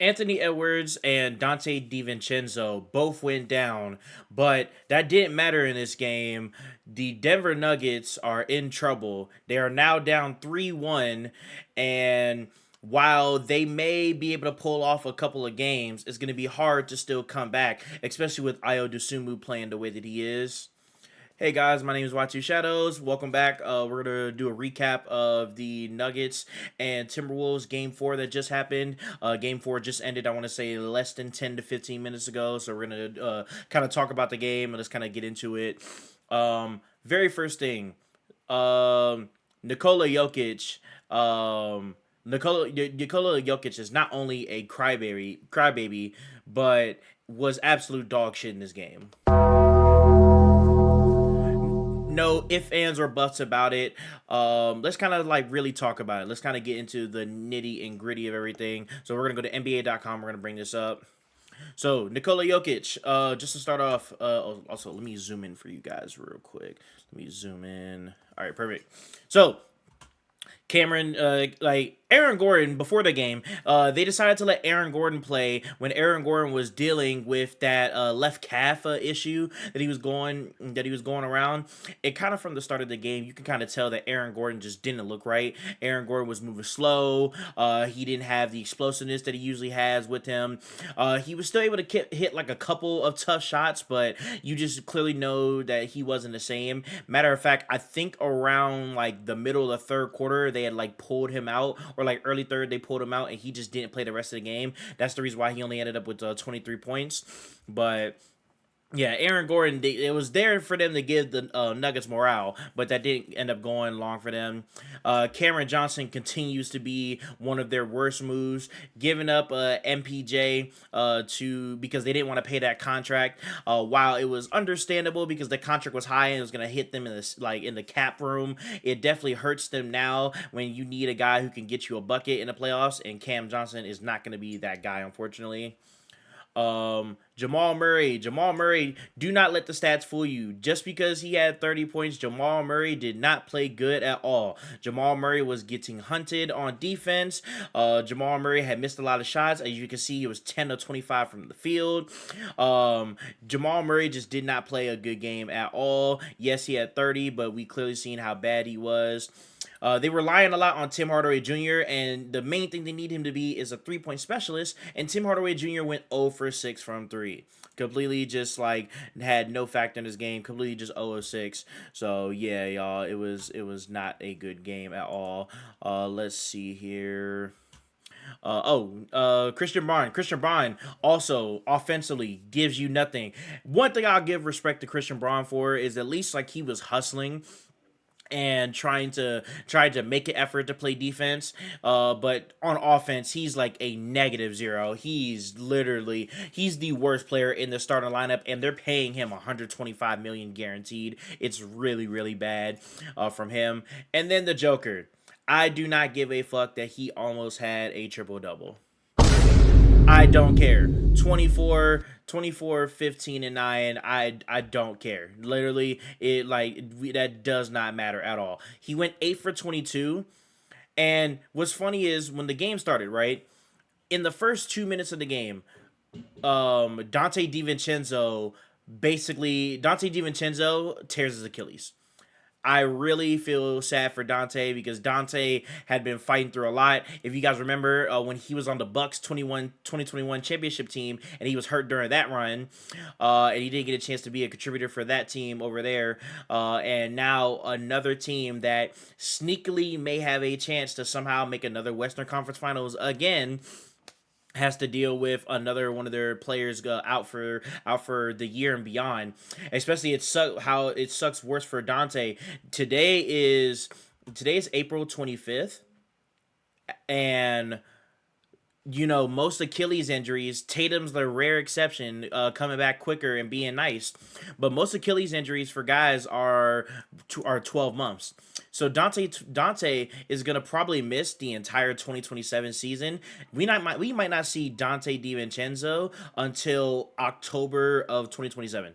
Anthony Edwards and Dante DiVincenzo both went down, but that didn't matter in this game. The Denver Nuggets are in trouble. They are now down 3-1, and while they may be able to pull off a couple of games, it's going to be hard to still come back, especially with Io DeSumo playing the way that he is. Hey guys, my name is Watu Shadows. Welcome back. We're gonna do a recap of the Nuggets and Timberwolves game four that just happened. Game four just ended. I want to say less than 10 to 15 minutes ago. So we're gonna kind of talk about the game and let's kind of get into it. Very first thing, Nikola Jokic. Nikola Jokic is not only a crybaby, but was absolute dog shit in this game. No ifs, ands, or buts about it. Let's kind of like really talk about it. Let's kind of get into the nitty and gritty of everything. So we're gonna go to NBA.com. We're gonna bring this up. So Nikola Jokic, just to start off. Also, let me zoom in for you guys real quick. Let me zoom in. All right, perfect. So Cameron, like Aaron Gordon before the game, they decided to let Aaron Gordon play when Aaron Gordon was dealing with that left calf issue that he was going around. It kind of from the start of the game, you can kind of tell that Aaron Gordon just didn't look right. Aaron Gordon was moving slow. He didn't have the explosiveness that he usually has with him. He was still able to hit like a couple of tough shots, but you just clearly know that he wasn't the same. Matter of fact, I think around like the middle of the third quarter, they had like pulled him out, or like early third, they pulled him out, and he just didn't play the rest of the game. That's the reason why he only ended up with 23 points. But yeah, Aaron Gordon, it was there for them to give the Nuggets morale, but that didn't end up going long for them. Cameron Johnson continues to be one of their worst moves, giving up MPJ to because they didn't want to pay that contract. While it was understandable because the contract was high and it was going to hit them in this like in the cap room, it definitely hurts them now when you need a guy who can get you a bucket in the playoffs, and Cam Johnson is not going to be that guy, unfortunately. Jamal Murray. Jamal Murray, do not let the stats fool you. Just because he had 30 points, Jamal Murray did not play good at all. Jamal Murray was getting hunted on defense. Jamal Murray had missed a lot of shots. As you can see, he was 10 of 25 from the field. Jamal Murray just did not play a good game at all. Yes, he had 30, but we clearly seen how bad he was. They were relying a lot on Tim Hardaway Jr., and the main thing they need him to be is a three-point specialist, and Tim Hardaway Jr. went 0 for 6 from 3. Completely just like had no factor in this game, completely just 0 of 6. So yeah, y'all, it was not a good game at all. Let's see here. Christian Braun. Christian Braun also offensively gives you nothing. One thing I'll give respect to Christian Braun for is at least like he was hustling and try to make an effort to play defense. But on offense, he's like a -0. He's the worst player in the starting lineup, and they're paying him 125 million guaranteed. It's really really bad from him. And then the Joker. I do not give a fuck that he almost had a triple double. I don't care. 24, 24, 15, and 9. I don't care. Literally, that does not matter at all. He went 8 for 22. And what's funny is when the game started, right? In the first 2 minutes of the game, Dante DiVincenzo tears his Achilles. I really feel sad for Dante because Dante had been fighting through a lot. If you guys remember when he was on the Bucks 2021 championship team and he was hurt during that run, and he didn't get a chance to be a contributor for that team over there, and now another team that sneakily may have a chance to somehow make another Western Conference Finals again has to deal with another one of their players out for the year and beyond. Especially how it sucks worse for Dante. Today is April 25th, and most Achilles injuries, Tatum's the rare exception, coming back quicker and being nice. But most Achilles injuries for guys are 12 months. So Dante is gonna probably miss the entire 2027 season. We might not see Dante DiVincenzo until October of 2027.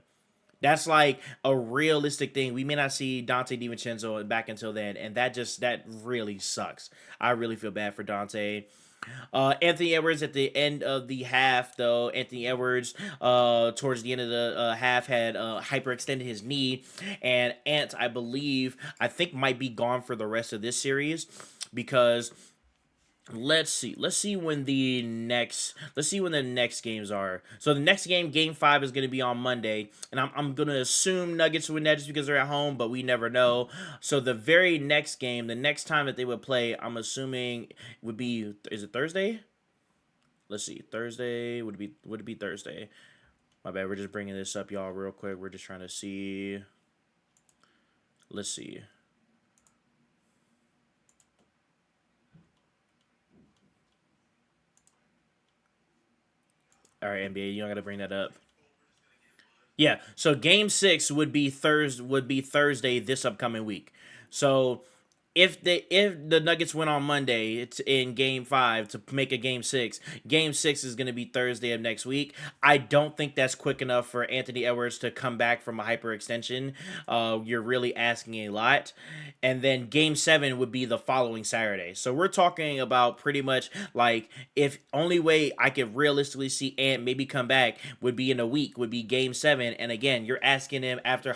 That's like a realistic thing. We may not see Dante DiVincenzo back until then, and that really sucks. I really feel bad for Dante. Anthony Edwards at the end of the half, though. Anthony Edwards, towards the end of the half, had hyperextended his knee, and Ant, I think, might be gone for the rest of this series because let's see when the next games are. So the next game, game 5, is going to be on Monday, and I'm going to assume Nuggets win that just because they're at home, but we never know. So the very next game, the next time that they would play, I'm assuming would be, is it Thursday? Let's see, Thursday would it be Thursday? My bad, we're just bringing this up, y'all, real quick. We're just trying to see. Let's see. All right, NBA, you don't got to bring that up. Yeah, so game 6 would be Thursday this upcoming week. So if the Nuggets win on Monday, it's in game 5 to make a game 6. Game 6 is going to be Thursday of next week. I don't think that's quick enough for Anthony Edwards to come back from a hyperextension. You're really asking a lot. And then game 7 would be the following Saturday. So we're talking about pretty much like, if only way I could realistically see Ant maybe come back would be in a week, would be game 7. And again, you're asking him after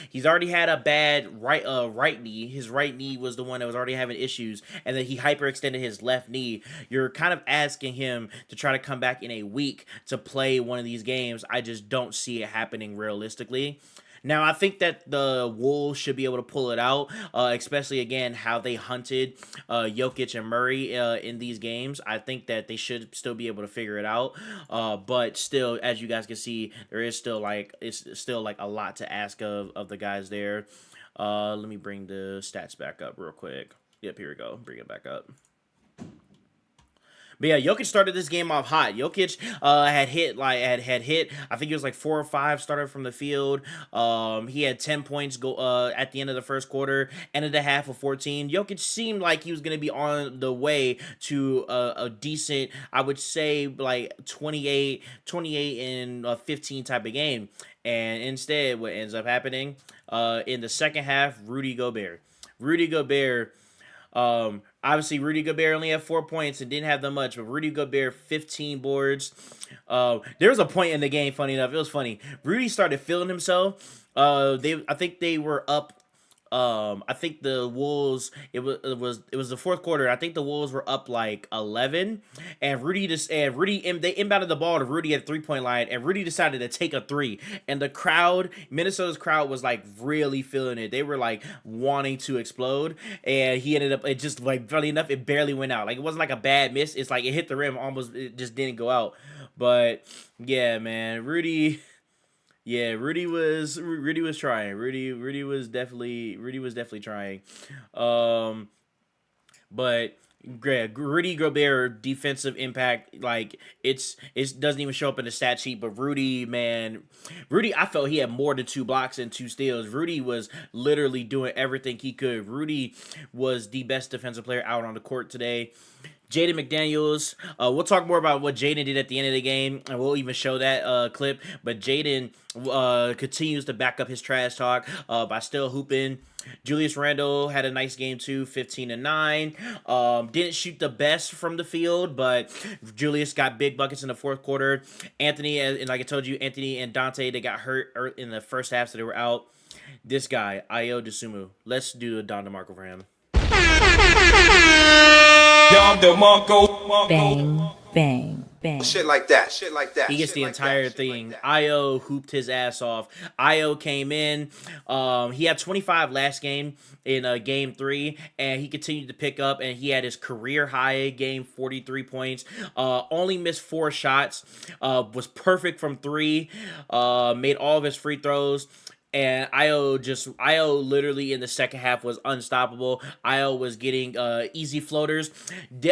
he's already had a bad right knee. His right knee was the one that was already having issues, and then he hyperextended his left knee. You're kind of asking him to try to come back in a week to play one of these games. I just don't see it happening realistically. Now, I think that the Wolves should be able to pull it out, especially, again, how they hunted Jokic and Murray in these games. I think that they should still be able to figure it out. But still, as you guys can see, there is still, it's still, a lot to ask of the guys there. Let me bring the stats back up real quick. Yep, here we go. Bring it back up. But yeah, Jokic started this game off hot. Jokic had hit. I think it was like 4 or 5 started from the field. He had 10 points go at the end of the first quarter. Ended the half with 14. Jokic seemed like he was going to be on the way to a decent, I would say, like 28 and 15 type of game. And instead, what ends up happening in the second half, Rudy Gobert. Obviously, Rudy Gobert only had 4 points and didn't have that much, but Rudy Gobert, 15 boards. There was a point in the game, funny enough, it was funny. Rudy started feeling himself. I think they were up. I think the Wolves. It was the fourth quarter. I think the Wolves were up like 11, and they inbounded the ball to Rudy at the 3-point line, and Rudy decided to take a 3. And the crowd, Minnesota's crowd, was like really feeling it. They were like wanting to explode, and he ended up. It just, like, funny enough, it barely went out. Like, it wasn't like a bad miss. It's like it hit the rim, almost. It just didn't go out. But yeah, man, Rudy. Yeah, Rudy was trying. Rudy was definitely trying. But Rudy Gobert defensive impact, like, it doesn't even show up in the stat sheet. But Rudy, man, I felt he had more than 2 blocks and 2 steals. Rudy was literally doing everything he could. Rudy was the best defensive player out on the court today. Jaden McDaniels. We'll talk more about what Jaden did at the end of the game, and we'll even show that clip. But Jaden continues to back up his trash talk by still hooping. Julius Randle had a nice game too, 15 and 9. Didn't shoot the best from the field, but Julius got big buckets in the fourth quarter. Anthony, and like I told you, Anthony and Dante, they got hurt in the first half, so they were out. This guy, Ayo Dosunmu. Let's do a Don DeMarco for him. Bang, bang, bang. Shit like that. He gets the entire thing. Ayo hooped his ass off. Ayo came in. He had 25 last game in game 3, and he continued to pick up, and he had his career high game, 43 points. Only missed 4 shots. Was perfect from 3. Made all of his free throws. And Ayo literally in the second half was unstoppable. Ayo was getting easy floaters.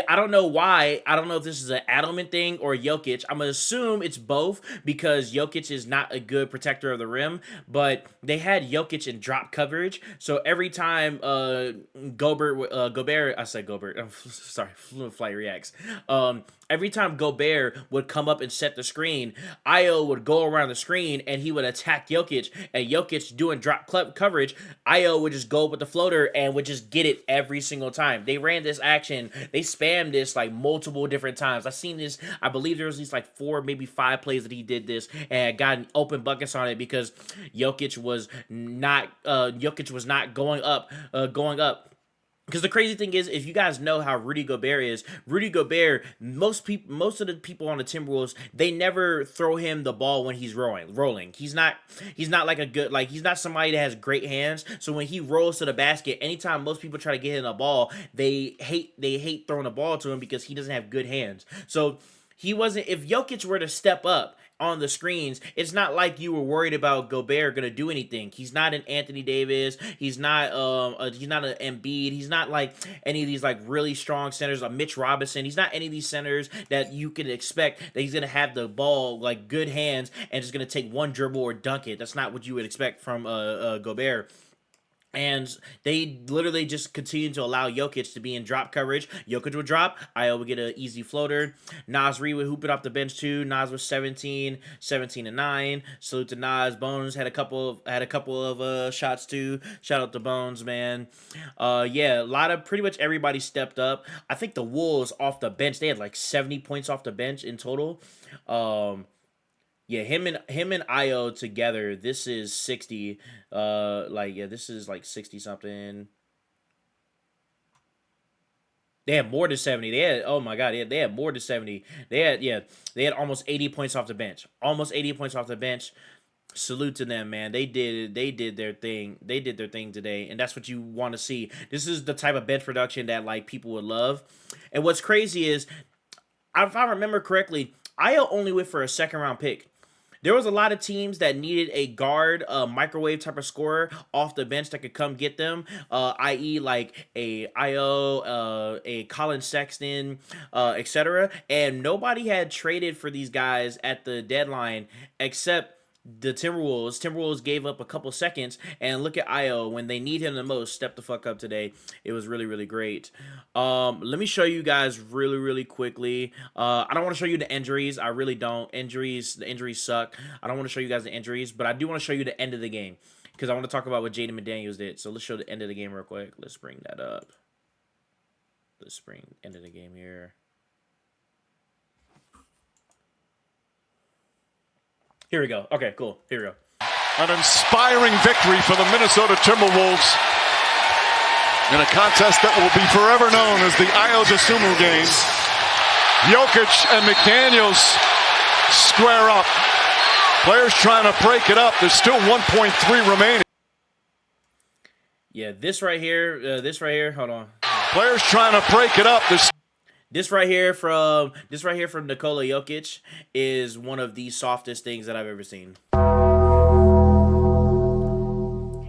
I don't know why. I don't know if this is an Adelman thing or Jokic. I'm going to assume it's both, because Jokic is not a good protector of the rim. But they had Jokic in drop coverage. So every time Gobert, I said Gobert. Sorry, Fluent Flight reacts. every time Gobert would come up and set the screen, Io would go around the screen and he would attack Jokic. And Jokic doing drop coverage, Io would just go with the floater and would just get it every single time. They ran this action. They spammed this like multiple different times. I've seen this. I believe there was at least like 4, maybe 5 plays that he did this and gotten open buckets on it because Jokic was not going up. Because the crazy thing is, if you guys know how Rudy Gobert is, Rudy Gobert, most of the people on the Timberwolves, they never throw him the ball when he's rolling. He's not like a good, like, he's not somebody that has great hands. So when he rolls to the basket, anytime most people try to get him the ball, they hate throwing the ball to him because he doesn't have good hands. So he wasn't, if Jokic were to step up on the screens, it's not like you were worried about Gobert gonna do anything. He's not an Anthony Davis. He's not he's not an Embiid. He's not like any of these like really strong centers, like Mitch Robinson. He's not any of these centers that you can expect that he's gonna have the ball, like, good hands and just gonna take one dribble or dunk it. That's not what you would expect from Gobert. And they literally just continued to allow Jokic to be in drop coverage. Jokic would drop. Io would get an easy floater. Nas Reed would hoop it off the bench too. Nas was 17 and 9. Salute to Nas. Bones had a couple of shots too. Shout out to Bones, man. Yeah, a lot of, pretty much everybody stepped up. I think the Wolves off the bench, they had like 70 points off the bench in total. Yeah, him and Io together, this is 60. This is like 60 something. They had more than 70. They had, oh my god, they had more than 70. They had almost 80 points off the bench. Almost 80 points off the bench. Salute to them, man. They did their thing. They did their thing today, and that's what you want to see. This is the type of bench production that like people would love. And what's crazy is, if I remember correctly, Io only went for a second round pick. There was a lot of teams that needed a guard, microwave type of scorer off the bench that could come get them, i.e. like a Io, a Colin Sexton, etc. And nobody had traded for these guys at the deadline except the Timberwolves. Timberwolves gave up a couple seconds, and look at Io when they need him the most. Step the fuck up today. It was really, really great. Let me show you guys really quickly. I don't want to show you the injuries. I really don't. The injuries suck. I don't want to show you guys the injuries, but I do want to show you the end of the game because I want to talk about what Jaden McDaniels did. So let's show the end of the game real quick. Let's bring that up. Let's bring end of the game here. Here we go. Okay, cool. Here we go. An inspiring victory for the Minnesota Timberwolves in a contest that will be forever known as the Io DeSumo game. Jokic and McDaniels square up. Players trying to break it up. There's still 1.3 remaining. Yeah, this right here, hold on. Players trying to break it up. This right here from Nikola Jokic is one of the softest things that I've ever seen.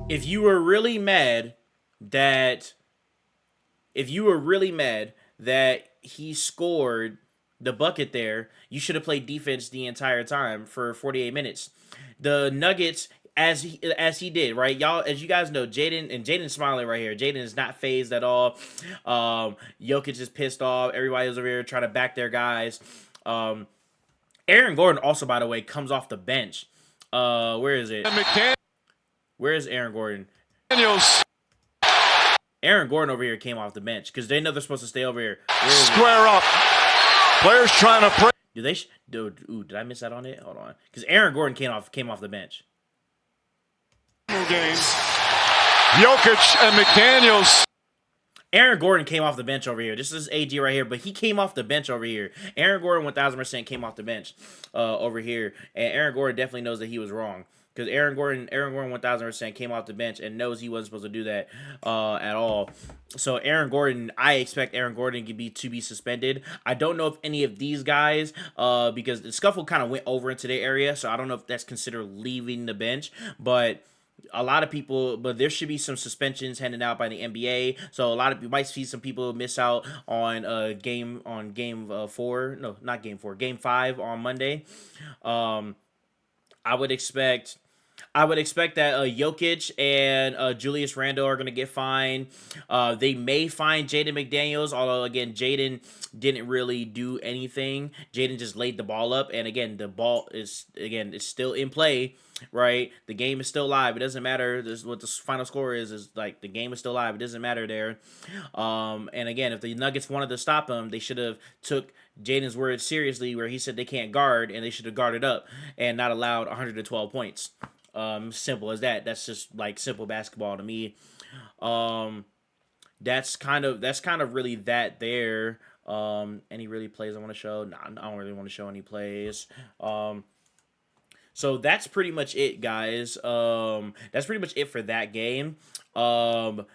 If you were really mad that he scored the bucket there, you should have played defense the entire time for 48 minutes. The Nuggets, as he did, right? Y'all, as you guys know, Jaden's smiling right here. Jaden is not phased at all. Jokic is pissed off. Everybody's over here trying to back their guys. Aaron Gordon also, by the way, comes off the bench. Where is it? Where is Aaron Gordon? Aaron Gordon over here came off the bench because they know they're supposed to stay over here. Square up. Players trying to break. Did I miss that on it? Hold on. Because Aaron Gordon came off the bench. Games. Jokic and McDaniels. Aaron Gordon came off the bench over here. This is AG right here, but he came off the bench over here. Aaron Gordon 1,000% came off the bench over here, and Aaron Gordon definitely knows that he was wrong because Aaron Gordon 1,000% came off the bench and knows he wasn't supposed to do that at all. So I expect Aaron Gordon to be suspended. I don't know if any of these guys, because the scuffle kind of went over into their area, so I don't know if that's considered leaving the bench, but a lot of people, but there should be some suspensions handed out by the NBA. So a lot of you might see some people miss out on game 5 on Monday. I would expect I would expect that Jokic and Julius Randle are going to get fined. They may fine Jaden McDaniels, although again, Jaden didn't really do anything. Jaden just laid the ball up, and again, the ball is it's still in play, right? The game is still live. It doesn't matter what the final score is like the game is still live. It doesn't matter there. And again, if the Nuggets wanted to stop him, they should have took Jaden's words seriously, where he said they can't guard, and they should have guarded up and not allowed 112 points. Simple as that. That's just like simple basketball to me. Um, that's kind of really that there. Any really plays I want to show? Nah, I don't really want to show any plays. So that's pretty much it, guys. That's pretty much it for that game. The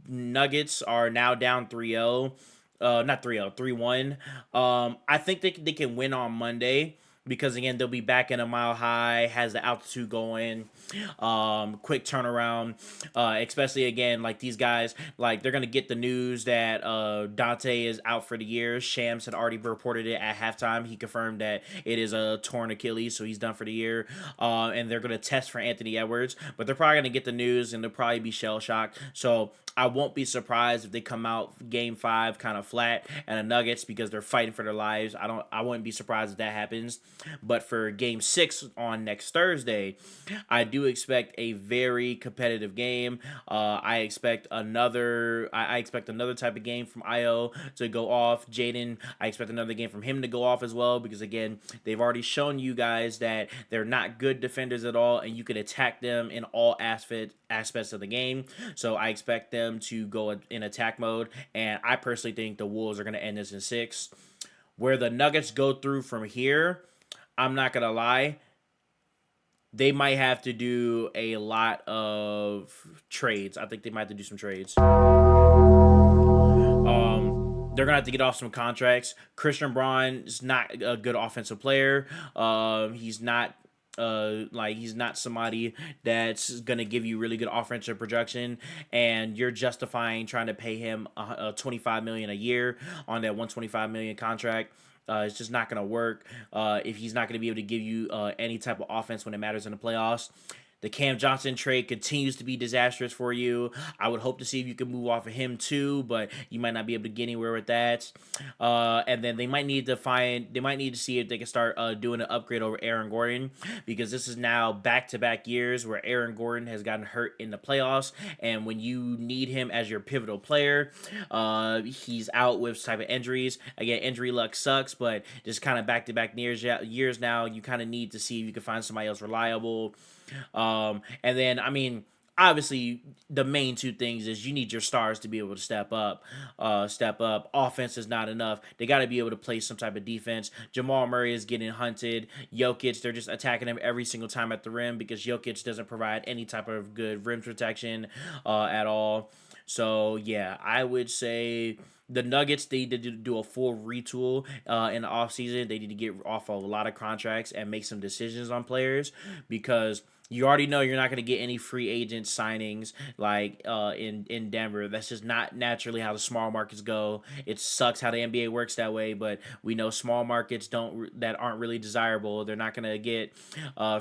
Nuggets are now down 3-0. Not 3-0, 3-1. I think they can win on Monday because again they'll be back in a mile high, has the altitude going, quick turnaround, especially again like these guys like they're gonna get the news that Dante is out for the year. Shams had already reported it at halftime. He confirmed that it is a torn Achilles, so he's done for the year. And they're gonna test for Anthony Edwards, but they're probably gonna get the news and they'll probably be shell shocked. So I won't be surprised if they come out game 5 kind of flat and the Nuggets because they're fighting for their lives. I wouldn't be surprised if that happens. But for game 6 on next Thursday, I do expect a very competitive game. I expect another type of game from Io to go off. Jaden, I expect another game from him to go off as well because again, they've already shown you guys that they're not good defenders at all and you can attack them in all aspects of the game. So I expect them to go in attack mode, and I personally think the Wolves are going to end this in 6. Where the Nuggets go through from here, I'm not going to lie, they might have to do a lot of trades. I think they might have to do some trades. They're gonna have to get off some contracts. Christian Braun is not a good offensive player. He's not he's not somebody that's gonna give you really good offensive production, and you're justifying trying to pay him $25 million a year on that $125 million contract. It's just not gonna work if he's not gonna be able to give you any type of offense when it matters in the playoffs. The Cam Johnson trade continues to be disastrous for you. I would hope to see if you can move off of him too, but you might not be able to get anywhere with that. And then they might need to see if they can start doing an upgrade over Aaron Gordon because this is now back-to-back years where Aaron Gordon has gotten hurt in the playoffs, and when you need him as your pivotal player, he's out with type of injuries. Again, injury luck sucks, but just kind of back-to-back years now, you kind of need to see if you can find somebody else reliable. And then, I mean, obviously, the main two things is you need your stars to be able to step up. Offense is not enough. They got to be able to play some type of defense. Jamal Murray is getting hunted. Jokic, they're just attacking him every single time at the rim because Jokic doesn't provide any type of good rim protection at all. So, yeah, I would say the Nuggets, they need to do a full retool in the offseason. They need to get off of a lot of contracts and make some decisions on players because you already know you're not going to get any free agent signings like in Denver. That's just not naturally how the small markets go. It sucks how the NBA works that way, but we know small markets that aren't really desirable. They're not going to get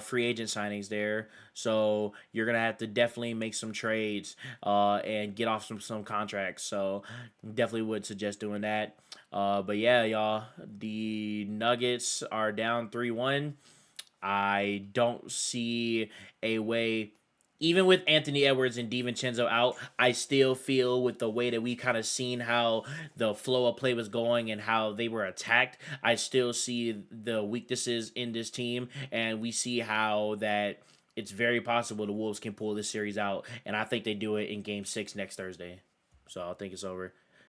free agent signings there. So you're going to have to definitely make some trades and get off some contracts. So definitely would suggest doing that. But yeah, y'all, the Nuggets are down 3-1. I don't see a way, even with Anthony Edwards and DiVincenzo out, I still feel with the way that we kind of seen how the flow of play was going and how they were attacked, I still see the weaknesses in this team, and we see how that it's very possible the Wolves can pull this series out, and I think they do it in Game 6 next Thursday. So I think it's over.